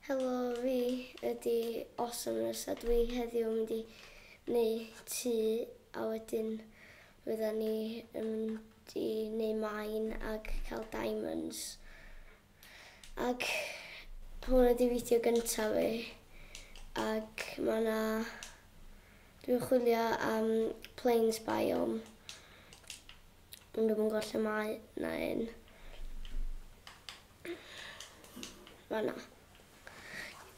Helo, fi ydy Awesomeness a dwi heddiw yn mynd i wneud tŷ a wedyn fydda ni yn mynd i wneud main ac cael diamonds. Ac hwn ydy fideo gyntaf fi ac dwi'n chwilio am plains biome. Ond dwi'm yn gwybod lle mae na un. Fan'na.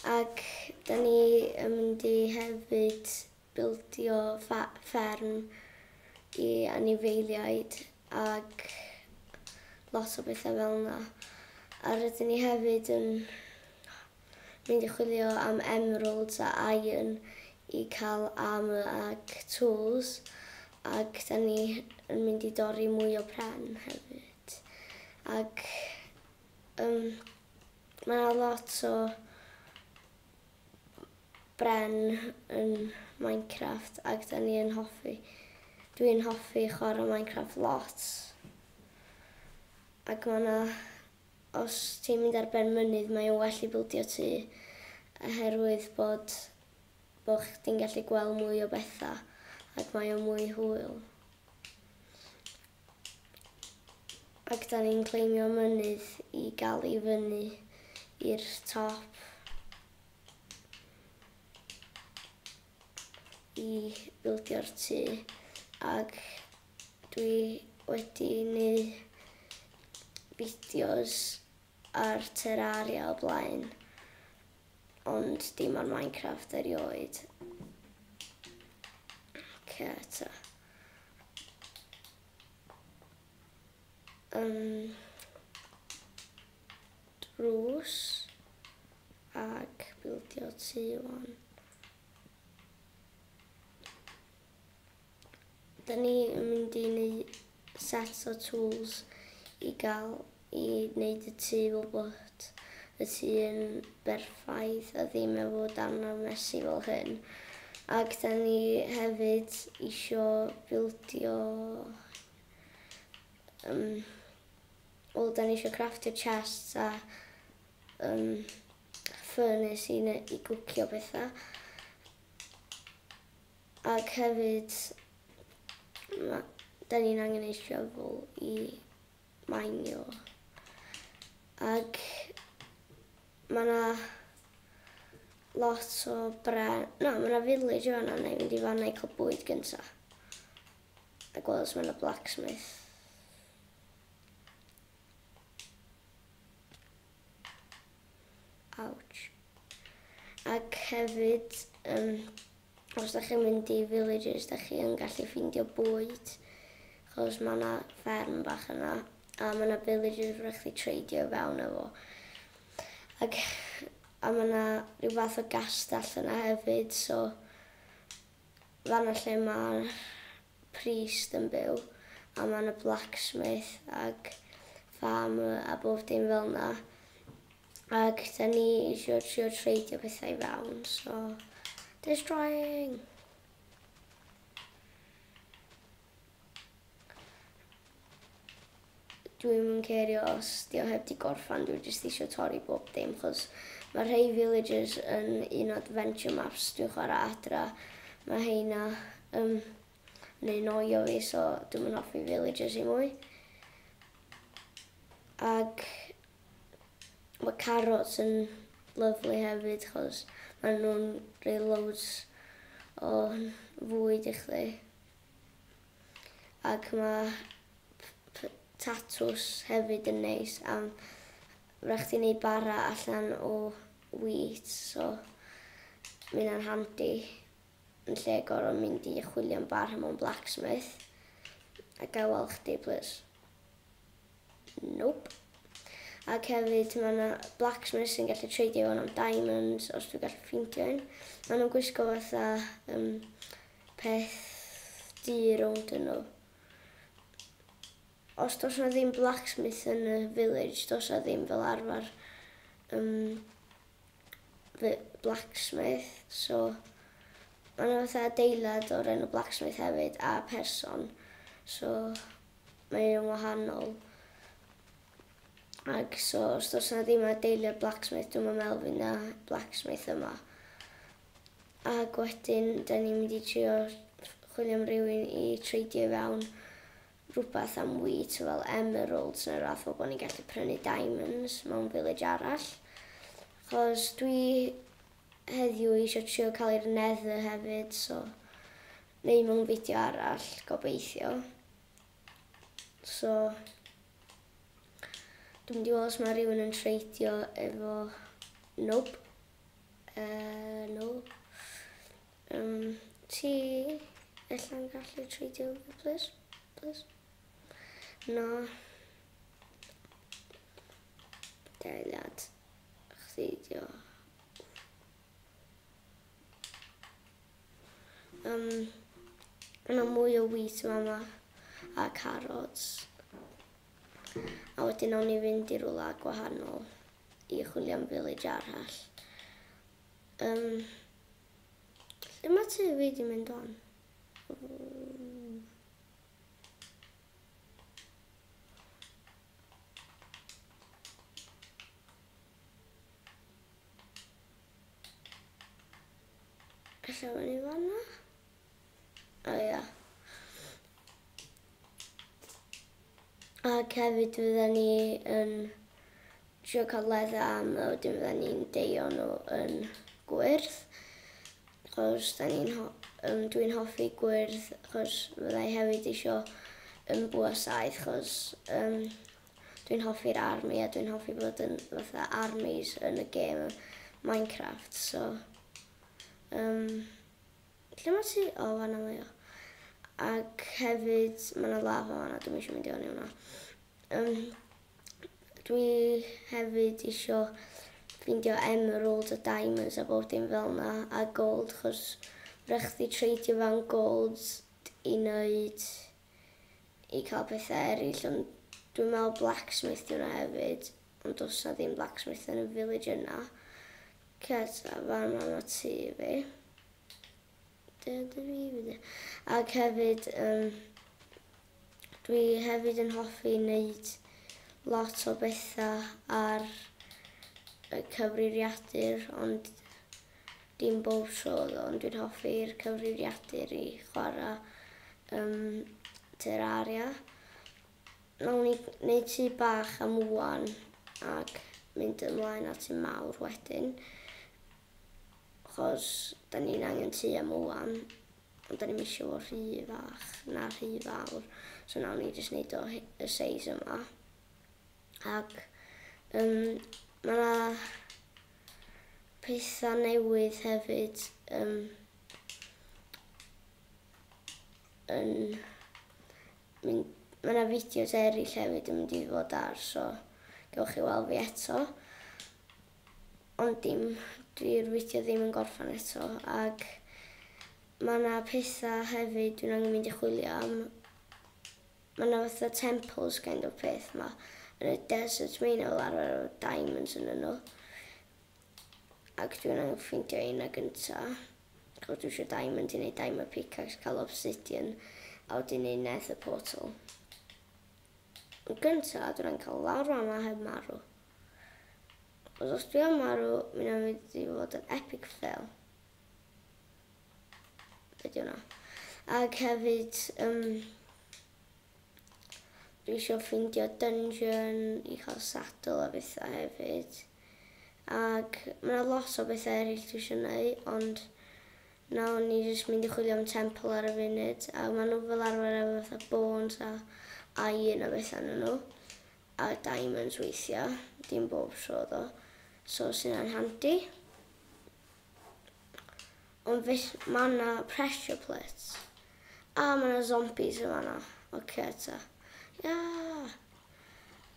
Ac da ni yn mynd i hefyd bildio fferm i anifeiliaid ac lot o bethau fel yna. A rydyn ni hefyd yn mynd i chwilio am emeralds a iron i cael armor ac tools. Ac da ni yn mynd i dorri mwy o pren hefyd. Ac mae lot o bren yn Minecraft ac dwi'n hoffi chwarae Minecraft lot. Ac os ti'n mynd ar ben mynydd, mae'n well i bildio tŷ oherwydd bod chdi'n gallu gweld mwy o bethau ac mae o mwy hwyl. Ac da ni'n cleimio mynydd i gael i fyny i'r top i bildio'r tŷ ac dwi wedi gwneud fideos ar Terraria o blaen ond dim ar Minecraft erioed. Drws ac bildio tŷ wan. Da ni yn mynd i wneud set o tools i wneud y tŷ fel bod y tŷ yn berffaith a ddim efo darnau messy fel hyn. Ac da ni hefyd isio bildio da ni isio craftio chests a furnace i gwcio bethau. Ac hefyd da ni'n angen ei shovel i mainio. Ac mae lot o bren. Mae village yna, neu fynd i fan'na i cael bwyd gynta. A gweld os mae blacksmith. Ouch. Ac hefyd, os da chi'n mynd i villages, da chi yn gallu ffeindio bwyd. Achos mae yna fferm bach yna. A mae yna villages rydych chi treidio fewn efo. A mae yna rhyw fath o gastell yna hefyd. So, fan'na lle mae'r priest yn byw. A mae yna blacksmith ac farmer a bob dim fel yna. Ac da ni eisiau trio treidio pethau i fewn. So, destroying! Dwi'n yn cerio os di o heb di gorffan, dwi'n jyst eisiau torri bob dim, chos mae rhai villages yn un o adventure maps dwi'n chwarae adra. Mae heina yn noio fi, so dwi'n yn hoffi villages i mwy. Ac mae carrots yn lyflu hefyd, chos maen nhw'n rhoi loads o fwyd i chdi. Ac mae tatws hefyd yn neis, am rhaid chdi wneud bara allan o wheat, so mae hynna'n handi yn lle gorfod mynd i chwilio am bara mewn blacksmith. A gael weld chdi, please. Nope. Ac hefyd mae yna blacksmiths yn gallu treidio hwn am diamonds os dwi'n gallu ffeindio un. Maen nhw'n gwisgo fatha peth du rownd yn nhw. Os does na ddim blacksmith yn y village, does na ddim fel arfer blacksmith. So, mae yna fatha adeilad o'r enw blacksmith hefyd a person. So, mae yn wahanol. Ac so, os dos yna ddim adeilio'r blacksmith, dwi'n meddwl fydd na blacksmith yma. Ac wedyn, da ni'n mynd i trio chwilio am rywun i treidio fewn rhywbeth am wheat fel emeralds neu rath o bod ni'n gallu prynu diamonds mewn village arall. Chos dwi heddiw eisiau trio cael i'r nether hefyd, so neu mewn fideo arall, gobeithio. So, dwi'n mynd i weld os mae rhywun yn treidio efo... Nope. No. Ti ella'n gallu treidio efo, please? Please? No. Deliad. Chdi dio. Yna mwy o wheat yma a carrots. A wedyn nawn ni fynd i rwla gwahanol i chwilio am village arall. Lle mae ti wedi mynd on? Ella fan i fanna? O ia. Ac hefyd fydden ni yn trio cael leather armor, wedyn fydden ni'n deio nhw yn gwyrdd. Chos dwi'n hoffi gwyrdd, chos fyddai hefyd eisiau bwysaeth, chos dwi'n hoffi'r army a dwi'n hoffi bod yn fatha armies yn y game Minecraft. So, lle mae ti? O, fanna mae o. Ac hefyd, mae yna lava fanna, dwi'n eisiau mynd i o'n i hwnna. Dwi hefyd eisiau ffindio emeralds a diamonds a bob dim fel yna, a gold, chos rhaid chdi treidio fewn gold i wneud, i cael pethau eraill, ond dwi'n meddwl blacksmith yna hefyd, ond does na ddim blacksmith yn y village yna. Ceta, fan yma tŷ fi. Ac hefyd, dwi hefyd yn hoffi wneud lot o bethau ar y cyfrifiadur, ond dim bob tro ddo, ond dwi'n hoffi'r cyfrifiadur i chwarae Terraria. Nawn ni wneud tŷ bach am wan ac mynd ymlaen at y mawr wedyn. Chos da ni'n angen tŷ am wan, ond da ni'n eisiau o rhy fach na rhy fawr. So nawn ni jyst wneud o y seis yma. Ac mae yna pethau newydd hefyd mae yna fideos eraill hefyd yn mynd i fod ar, so gewch chi weld fi eto. Ond dwi'r fideo ddim yn gorffen eto, ac mae yna pethau hefyd dwi'n angen mynd i chwilio am. Mae yna fatha temples kind of peth yma yn y desert, mae'n fel arfer o diamonds yn nhw. Ac dwi'n angen ffeindio un a gynta. Chos dwi eisiau diamond i wneud diamond pickaxe, cael obsidian, a wedyn wneud nether portal. Yn gynta, dwi'n angen cael lawr yma heb marw. Os dwi am marw, mae'n mynd i fod yn epic fail. Be di hwnna? Ac hefyd, dwi eisiau ffeindio dungeon i cael saddle a bethau hefyd. Ac mae yna lot o bethau eraill dwi eisiau gwneud, ond nawn ni jyst mynd i chwilio am temple ar y funud. A maen nhw fel arfer efo fatha bones a iron a bethau yn nhw. A diamonds weithiau, dim bob tro ddo. So sy'n handi. Ond mae yna pressure plates. A mae yna zombies yma yna. Oce ta. Ia.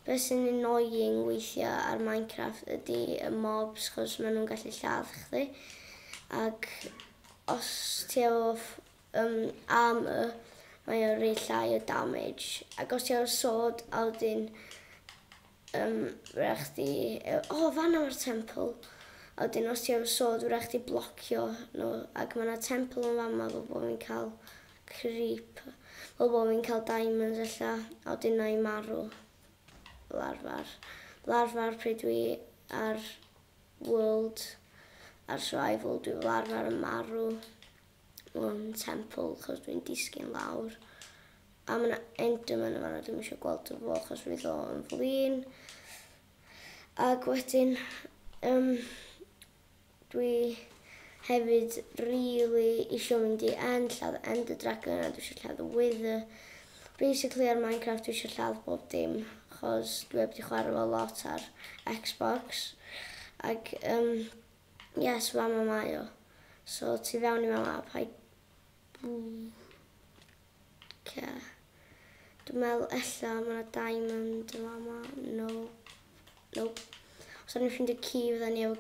Be sy'n annoying weithiau ar Minecraft ydy y mobs, chos maen nhw'n gallu lladd chdi. Ac os ti efo armor, mae o'n rhy llai o damage. Ac os ti efo sword, a wedyn rhaid chdi... O, fan'na mae'r temple. A wedyn os ti efo sword, rhaid chdi blocio nhw. Ac mae yna temple yn fama fel bod fi'n cael creep. Fel bod fi'n cael diamonds ella. A wedyn na i marw. Fel arfer. fel arfer pryd dwi ar World, ar Survival, dwi fel arfer yn marw mewn temple chos dwi'n disgyn lawr. A mae yna Enderman yn fan'na, dwi'n eisiau gweld o fo chos fydd o yn flin. Ac wedyn, dwi hefyd really eisiau mynd i lladd Ender Dragon a dwi eisiau lladd y Wither. Basically ar Minecraft dwi eisiau lladd bob dim, achos dwi wedi chwarae fo lot ar Xbox. Ac, yes, fama mae o. So, ti fewn i fama, paid... Dwi'n meddwl ella mae yna diamond yn fama. Nope. Os o'n i'n ffeindio ci, fydden ni efo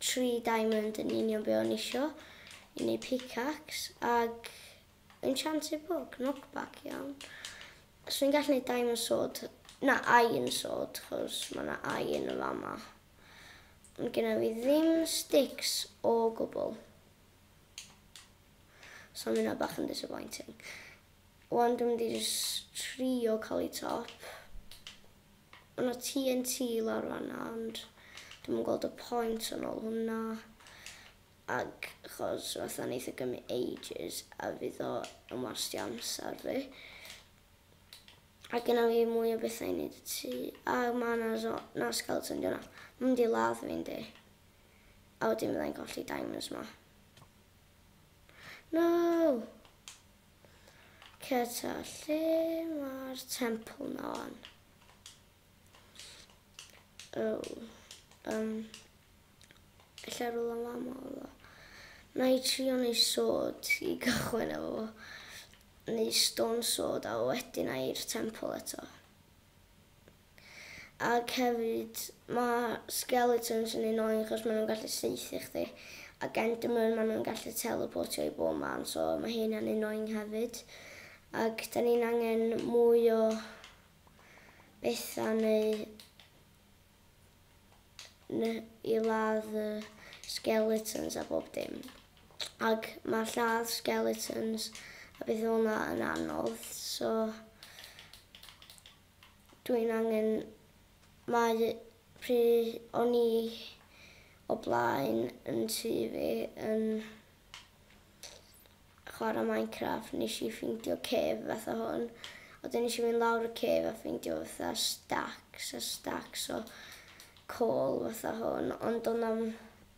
3 diamond yn union be o'n isio i wneud pickaxe ag enchanted book, knockback iawn. So ni'n gallu wneud diamond sword, na iron sword, chos mae yna iron yn fama. Ond gyda fi ddim sticks o gwbl. So mae hynna bach yn disappointing. Wan dwi'n mynd i just trio cael ei top. Mae yna TNT lawr fan'na, ond dwi'n gweld y point yn ôl hwnna. Ac achos fatha neith o gymryd ages a fydd o yn wastio amser fi. Ac yna fi mwy o bethau i wneud y tŷ. A mae yna skeleton di hwnna. Mae'n mynd i ladd fi'n di. A wedyn byddai'n colli diamonds ma. No! Ceta, lle mae'r temple na wan? Ella rôl am fama o dda. Na i trio neu sword i gychwyn efo. Neu stone sword a wedyn i'r temple eto. Ac hefyd mae skeletons yn annoying achos maen nhw'n gallu saethu chdi. Ac Enderman maen nhw'n gallu teleportio i bob man, so mae hynna'n annoying hefyd. Ac da ni'n angen mwy o bethau neu i ladd skeletons a bob dim. Ac mae lladd skeletons a beth fel yna yn anodd, so dwi'n angen, mae pryd o'n i o blaen yn tŷ fi yn chwarae Minecraft, nes i ffeindio cave fatha hwn. Wedyn nes i fynd lawr y cave a ffeindio fatha stacks o coal fatha hwn, ond yn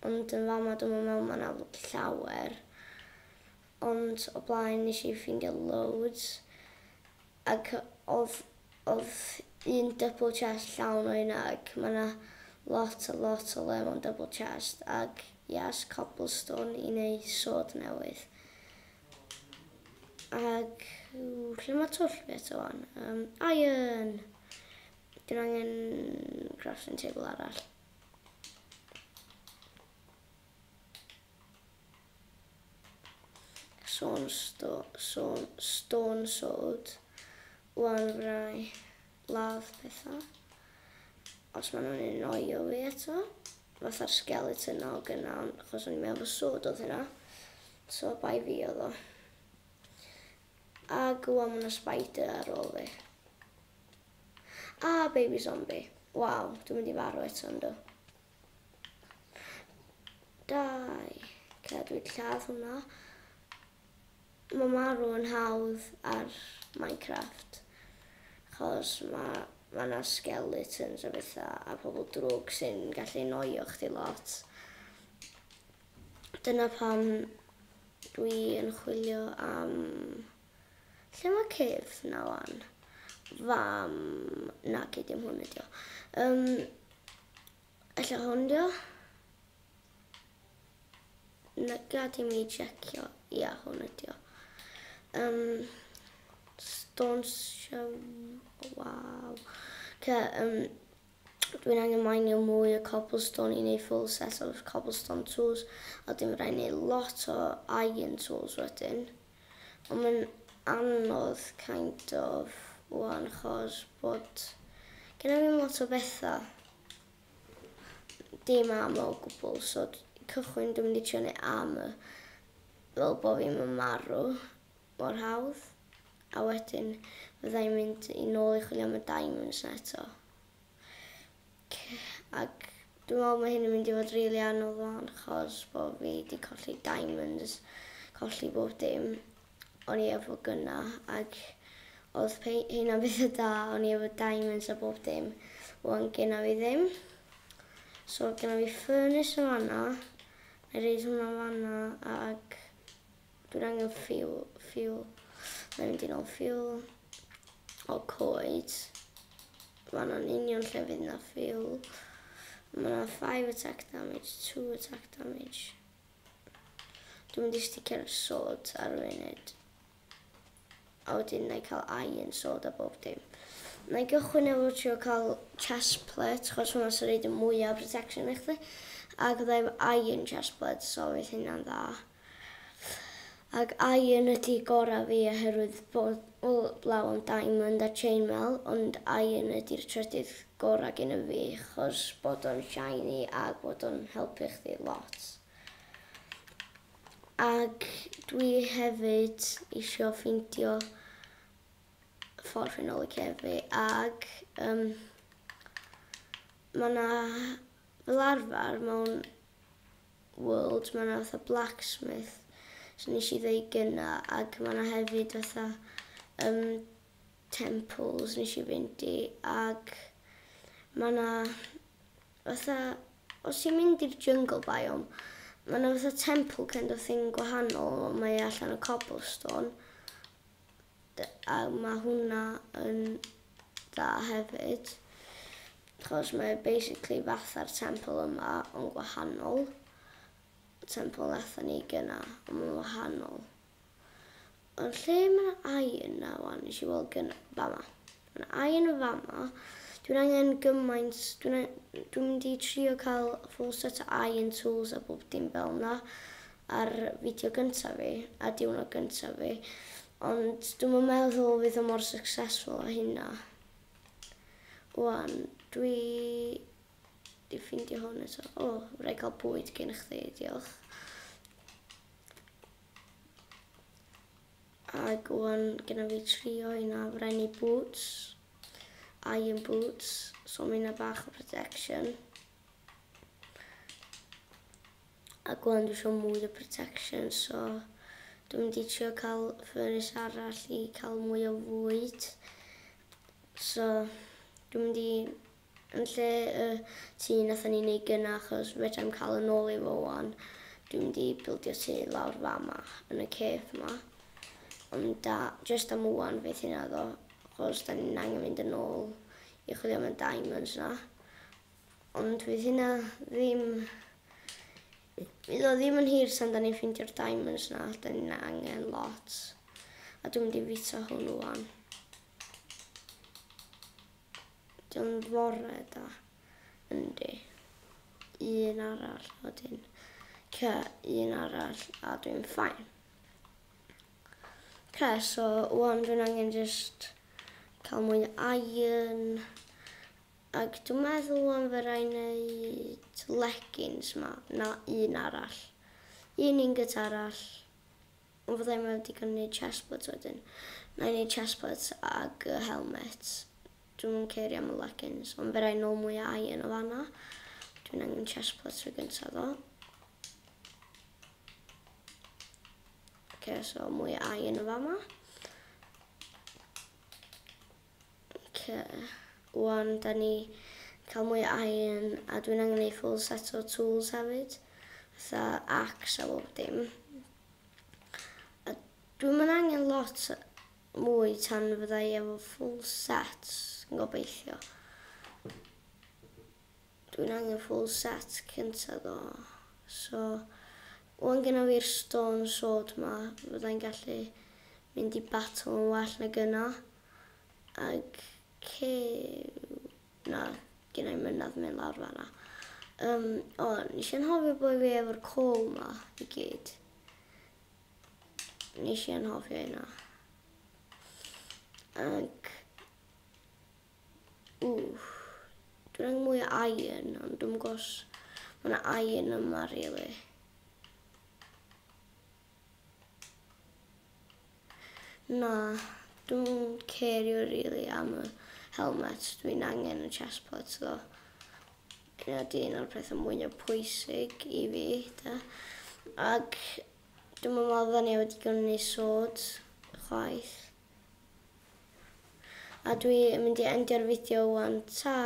fama dwi'n meddwl mae yna llawer. Ond o blaen nes i ffeindio loads. Ac oedd un double chest llawn o hynna, ac mae yna lot o le mewn double chest. Ac yes, cobblestone i wneud sword newydd. Ac lle mae twll fi eto wan? Iron! Dwi'n angen crafting table arall. Stone sword. Wan fyddai ladd pethau. Os maen nhw'n annoio fi eto. Fatha'r skeleton o gyna, achos o'n i'n meddwl sword oedd hynna. So bai fi oedd o. A gwan mae'n spider ar ôl fi. A baby zombie. Waw, dwi'n mynd i farw eto ynddo. 2. Dwi'n lladd hwnna. Mae marw yn hawdd ar Minecraft. Achos mae yna skeletons a bethau a pobl drwg sy'n gallu annoio chdi lot. Dyna pam dwi yn chwilio am... Lle mae cave na wan? Na, dim hwn ydi o. Ella hwn ydi o? Na, gad i mi checio. Ia, hwn ydi o. Stone shovel. Waw. Dwi'n angen mainio mwy o cobblestone i wneud full set of cobblestone tools. A dwi'n rhaid wneud lot o iron tools wedyn. Ond mae'n anodd kind of wan achos bod gennym fi'n lot o bethau. Dim armor o gwbl, so cychwyn dwi'n mynd i trio wneud armor fel bod fi'n marw mor hawdd. A wedyn fyddai'n mynd i nôl i chwilio am y diamonds eto. Ac dwi'n meddwl mae hyn yn mynd i fod rili anodd fan, achos bod fi wedi colli diamonds, colli bob dim o'n i efo gynna, ac oedd hynna byth y da, o'n i efo diamonds a bob dim, o'n gyna fi ddim. So gyna fi furnace o fanna, neu reid hwnna fanna, ac dwi'n angen fuel. Mae'n mynd i nôl fuel o coed. Fanna'n union lle fydd na fuel. Mae yna 5 attack damage, 2 attack damage. Dwi'n mynd i sticio'r sword ar y funud. A wedyn na i cael iron sword a bob dim. Na i gychwyn efo trio cael chestplate, chos hwnna sy'n reid y mwyaf protection i chdi. Ac oedd efo iron chestplate, so fydd hynna'n dda. Ac iron ydi gorau fi oherwydd bod blaw am diamond a chainmail, ond iron ydi'r trydydd gorau gyda fi, achos bod o'n shiny a bod o'n helpu chdi lot. Ac dwi hefyd eisiau ffeindio ffordd yn ôl i cefi, ac mae yna fel arfer mewn world, mae yna fatha blacksmith, so nes i ddweud gyna, ac mae yna hefyd fatha temples nes i fynd i, ac mae yna fatha, os ti'n mynd i'r jungle biome, mae yna fatha temple kind of thing gwahanol, mae allan o cobblestone, a mae hwnna yn dda hefyd, achos mae basically fatha'r temple yma yn gwahanol. Temple nathon ni gyna, ond mae'n wahanol. Ond lle mae iron na wan, nes i weld gyna fama. Mae iron o fama. Dwi'n angen gymaint, dwi'n mynd i trio cael full set o iron tools a bob dim fel yna ar fideo gyntaf fi, a diwrnod gyntaf fi. Ond dwi'n meddwl fydd o mor successful a hynna. Wan, dwi ffindio hwn eto. O, rhaid cael bwyd gen i chdi, diolch. Ac wan, gyda fi trio hynna, brennu boots, iron boots, so mae hynna bach o protection. Ac wan, dwi eisiau mwy o protection, so dwi'n mynd i trio cael furnace arall i cael mwy o fwyd. So, dwi'n mynd i yn lle y tŷ nathon ni'n neud gyna, achos fedrai'm cael yn ôl i fo wan, dwi'n mynd i bildio tŷ lawr fama, yn y cave yma. Ond just am wan fydd hynna ddo, achos da ni'n angen mynd yn ôl i chwilio am y diamonds na. Ond fydd hynna ddim... Fydd o ddim yn hir san da ni'n ffeindio'r diamonds na, da ni'n angen lot. A dwi'n mynd i fito hwnnw wan. Dwi'n fore da, yndi. Un arall, wedyn. Un arall, a dwi'n ffain. So, wan dwi'n angen just cael mwy iron. Ac dwi'n meddwl wan fe rai wneud leggings ma, na un arall. Un ingot arall. Ond fyddai'n meddwl digon wneud chestplates wedyn. Na i wneud chestplates ag helmet. Dwi'n mynd ceiri am y leggings, ond fe rai nôl mwy iron o fanna. Dwi'n angen chestplates fi gyntaf ddo. So mwy iron o fama. Wan, da ni cael mwy iron a dwi'n angen ei full set o tools hefyd. Fatha axe a bob dim. A dwi'n mynd angen lot mwy tan fydda i efo full set, yn gobeithio. Dwi'n angen full set cynta ddo. So, wan gyda fi'r stone sword ma, fyddai'n gallu mynd i battle yn well na gyna. Ac na, gyda i mynadd mynd lawr fanna. O, nes i'n hofio bod fi efo'r coal ma i gyd. Nes i'n hofio hynna. Ac, dwi'n angen mwy o iron, ond dwi'n gos mae yna iron yma, really. Na, dwi'n cerio really am y helmet. Dwi'n angen y chestplate ddo. ydy un o'r pethau mwyaf pwysig i fi. Da. Ac dwi'n meddwl dda ni wedi gwneud sod chwaith. A dwi'n mynd i endio'r fideo wan. Ta!